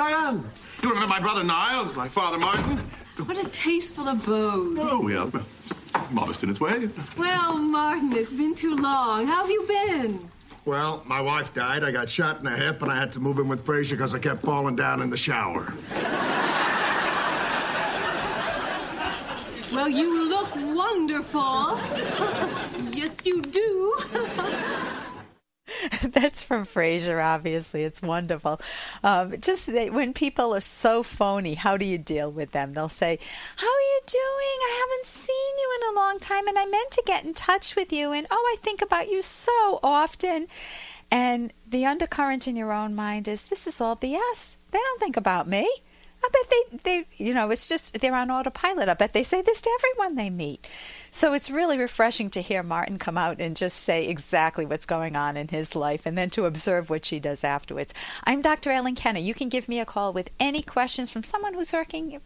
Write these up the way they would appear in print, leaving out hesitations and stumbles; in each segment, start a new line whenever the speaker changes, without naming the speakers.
Diane, you remember my brother Niles, my father Martin?
What a tasteful abode.
Oh, yeah, well, modest in its way.
Well, Martin, it's been too long. How have you been?
Well, my wife died. I got shot in the hip, and I had to move in with Frazier because I kept falling down in the shower.
Well, you look wonderful. Yes, you do.
That's from Frasier, obviously. It's wonderful. When people are so phony, how do you deal with them? They'll say, how are you doing? I haven't seen you in a long time, and I meant to get in touch with you, and I think about you so often. And the undercurrent in your own mind is, this is all BS. They don't think about me. I bet they it's just they're on autopilot. I bet they say this to everyone they meet. So it's really refreshing to hear Martin come out and just say exactly what's going on in his life and then to observe what she does afterwards. I'm Dr. Ellen Kenner. You can give me a call with any questions from someone who's irking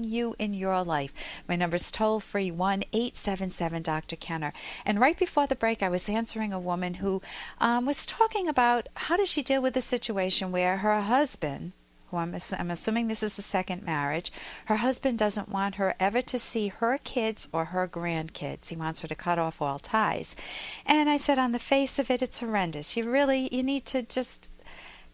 you in your life. My number is toll-free 1-877-Dr. Kenner. And right before the break, I was answering a woman who was talking about how does she deal with the situation where her husband, who I'm assuming this is a second marriage, her husband doesn't want her ever to see her kids or her grandkids. He wants her to cut off all ties. And I said, on the face of it, it's horrendous. You need to just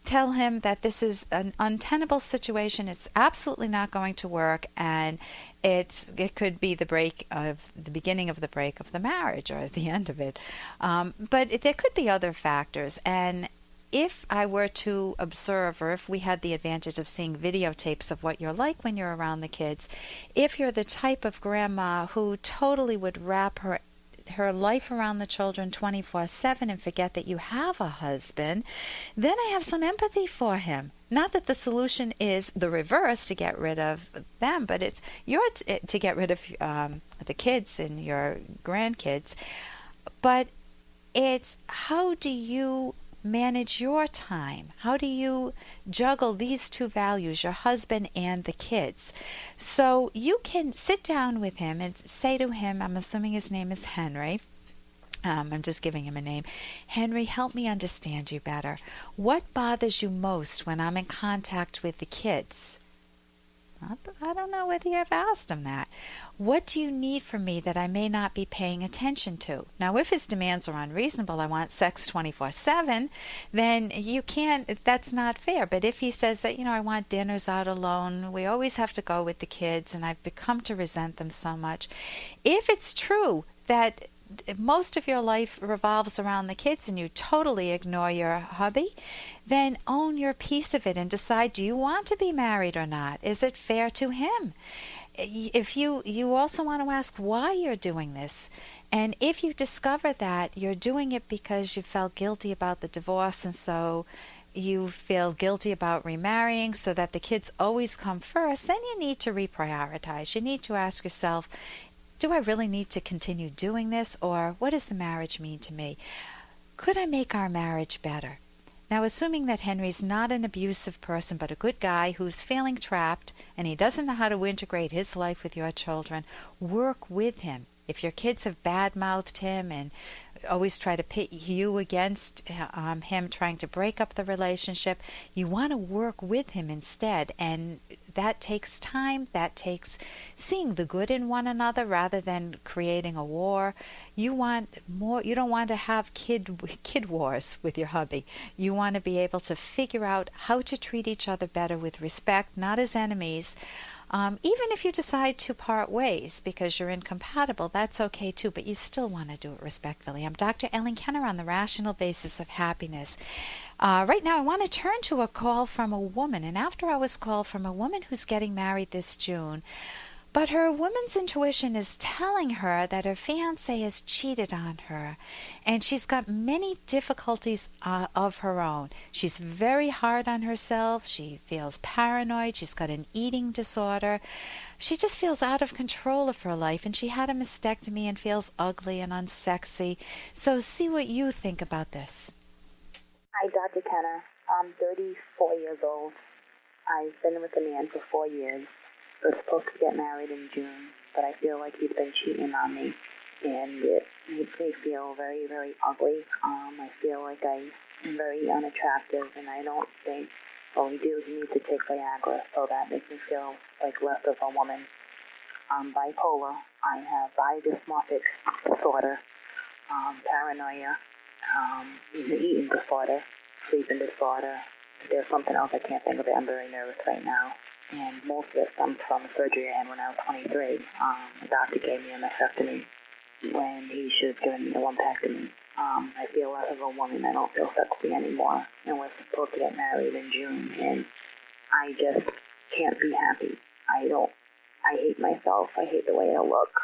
tell him that this is an untenable situation. It's absolutely not going to work, and it could be the beginning of the break of the marriage or the end of it. But there could be other factors, and if I were to observe, or if we had the advantage of seeing videotapes of what you're like when you're around the kids, if you're the type of grandma who totally would wrap her life around the children 24/7 and forget that you have a husband, then I have some empathy for him. Not that the solution is the reverse, to get rid of them, but it's to get rid of the kids and your grandkids. But it's, how do you manage your time? How do you juggle these two values, your husband and the kids? So you can sit down with him and say to him, I'm assuming his name is Henry. I'm just giving him a name. Henry, help me understand you better. What bothers you most when I'm in contact with the kids? I don't know whether you ever asked him that. What do you need from me that I may not be paying attention to? Now, if his demands are unreasonable, I want sex 24/7, then you can't, that's not fair. But if he says that, I want dinners out alone, we always have to go with the kids, and I've become to resent them so much. If it's true that most of your life revolves around the kids and you totally ignore your hubby, then own your piece of it and decide, do you want to be married or not? Is it fair to him? If you also want to ask why you're doing this. And if you discover that you're doing it because you felt guilty about the divorce, and so you feel guilty about remarrying so that the kids always come first, then you need to reprioritize. You need to ask yourself, do I really need to continue doing this, or what does the marriage mean to me? Could I make our marriage better? Now, assuming that Henry's not an abusive person, but a good guy who's feeling trapped and he doesn't know how to integrate his life with your children, work with him. If your kids have bad-mouthed him and always try to pit you against him trying to break up the relationship, you want to work with him instead. And that takes time. That takes seeing the good in one another rather than creating a war. You want more. You don't want to have kid wars with your hubby. You want to be able to figure out how to treat each other better with respect, not as enemies. Even if you decide to part ways because you're incompatible, that's okay too, but you still want to do it respectfully. I'm Dr. Ellen Kenner on the Rational Basis of Happiness. Right now, I want to turn to a call from a woman, an after-hours call from a woman who's getting married this June. But her woman's intuition is telling her that her fiancé has cheated on her, and she's got many difficulties of her own. She's very hard on herself. She feels paranoid. She's got an eating disorder. She just feels out of control of her life, and she had a mastectomy and feels ugly and unsexy. So see what you think about this.
Hi, Dr. Kenner. I'm 34 years old. I've been with a man for 4 years. I was supposed to get married in June, but I feel like he's been cheating on me, and it makes me feel very, very ugly. I feel like I'm very unattractive, and I don't think All he do is he needs to take Viagra, so that makes me feel like less of a woman. I'm bipolar. I have bi-dysmorphic disorder, paranoia, eating disorder, sleeping disorder. There's something else I can't think of it. I'm very nervous right now. And most of it stems from a surgery I had when I was 23. The doctor gave me a mastectomy when he should have given me a lumpectomy. I feel less of a woman. I don't feel sexy anymore. And we're supposed to get married in June. And I just can't be happy. I hate myself. I hate the way I look.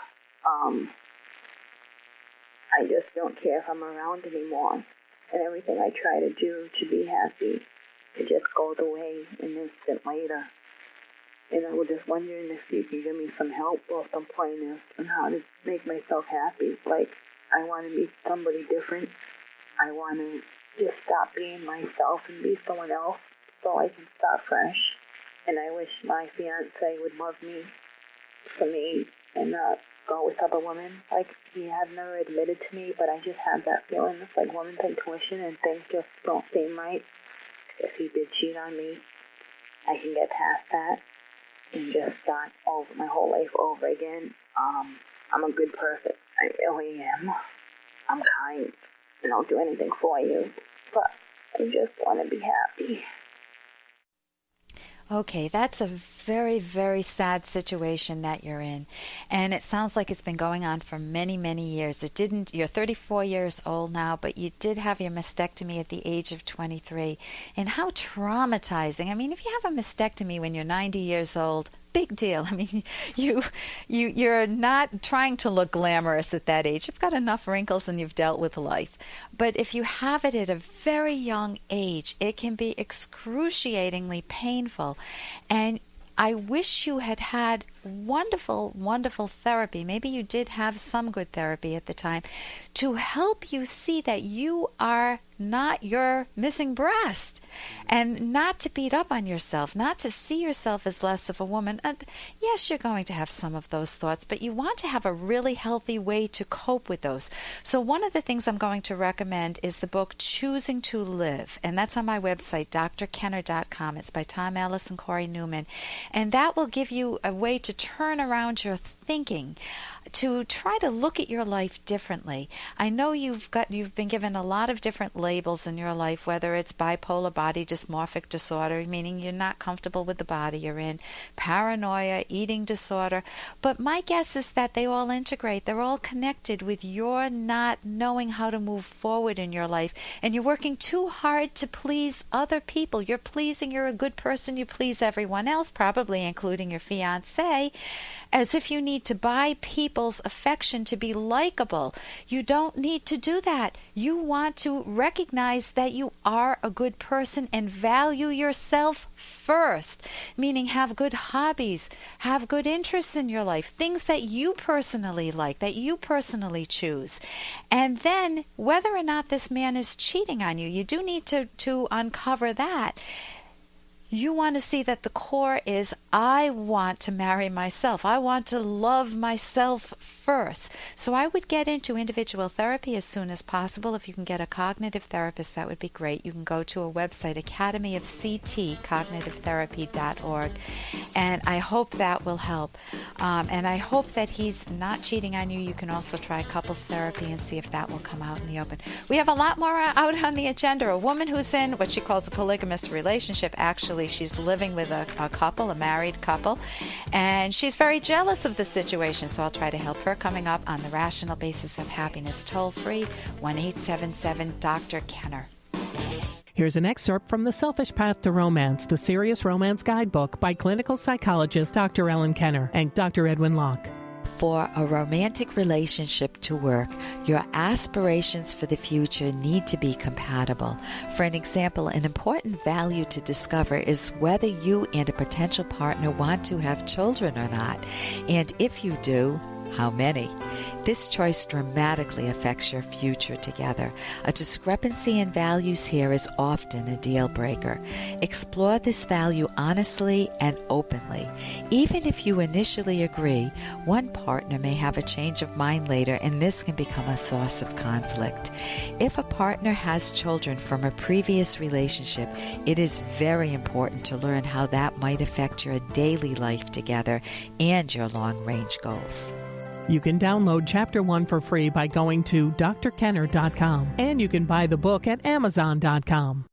I just don't care if I'm around anymore. And everything I try to do to be happy, it just goes away an instant later. And I was just wondering if you can give me some help or some pointers on how to make myself happy. Like, I want to be somebody different. I want to just stop being myself and be someone else so I can start fresh. And I wish my fiance would love me for me and not go with other women. Like, he had never admitted to me, but I just have that feeling. It's like women's intuition and things just don't seem right. If he did cheat on me, I can get past that and just start over my whole life over again. I'm a good person. I really am. I'm kind, and I'll do anything for you. But I just want to be happy.
Okay, that's a very, very sad situation that you're in. And it sounds like it's been going on for many, many years. You're 34 years old now, but you did have your mastectomy at the age of 23. And how traumatizing. I mean, if you have a mastectomy when you're 90 years old, big deal. I mean, you're not trying to look glamorous at that age. You've got enough wrinkles and you've dealt with life. But if you have it at a very young age, it can be excruciatingly painful. And I wish you had had wonderful, wonderful therapy. Maybe you did have some good therapy at the time to help you see that you are not your missing breast, and not to beat up on yourself, not to see yourself as less of a woman. And yes, you're going to have some of those thoughts, but you want to have a really healthy way to cope with those. So one of the things I'm going to recommend is the book Choosing to Live, and that's on my website, drkenner.com. It's by Tom Ellis and Corey Newman, and that will give you a way to turn around your thinking, to try to look at your life differently. I know you've been given a lot of different labels in your life, whether it's bipolar body dysmorphic disorder, meaning you're not comfortable with the body you're in, paranoia, eating disorder, but my guess is that they all integrate. They're all connected with your not knowing how to move forward in your life, and you're working too hard to please other people. You're a good person, you please everyone else, probably including your fiancé, as if you need to buy people's affection to be likable. You don't need to do that. You want to recognize that you are a good person and value yourself first, meaning have good hobbies, have good interests in your life, things that you personally like, that you personally choose. And then whether or not this man is cheating on you, you do need to uncover that. You want to see that the core is, I want to marry myself. I want to love myself first. So I would get into individual therapy as soon as possible. If you can get a cognitive therapist, that would be great. You can go to a website, Academy of CT, cognitivetherapy.org. And I hope that will help. And I hope that he's not cheating on you. You can also try couples therapy and see if that will come out in the open. We have a lot more out on the agenda. A woman who's in what she calls a polygamous relationship. Actually, she's living with a couple, a married couple, and she's very jealous of the situation. So I'll try to help her coming up on the Rational Basis of Happiness. Toll free, 1-877-Dr.
Here's an excerpt from The Selfish Path to Romance, the Serious Romance Guidebook by clinical psychologist Dr. Ellen Kenner and Dr. Edwin Locke.
For a romantic relationship to work, your aspirations for the future need to be compatible. For an example, an important value to discover is whether you and a potential partner want to have children or not. And if you do, How many? This choice dramatically affects your future together. A discrepancy in values here is often a deal breaker. Explore this value honestly and openly. Even if you initially agree, one partner may have a change of mind later, and this can become a source of conflict. If a partner has children from a previous relationship, it is very important to learn how that might affect your daily life together and your long-range goals.
You can download Chapter 1 for free by going to drkenner.com, and you can buy the book at amazon.com.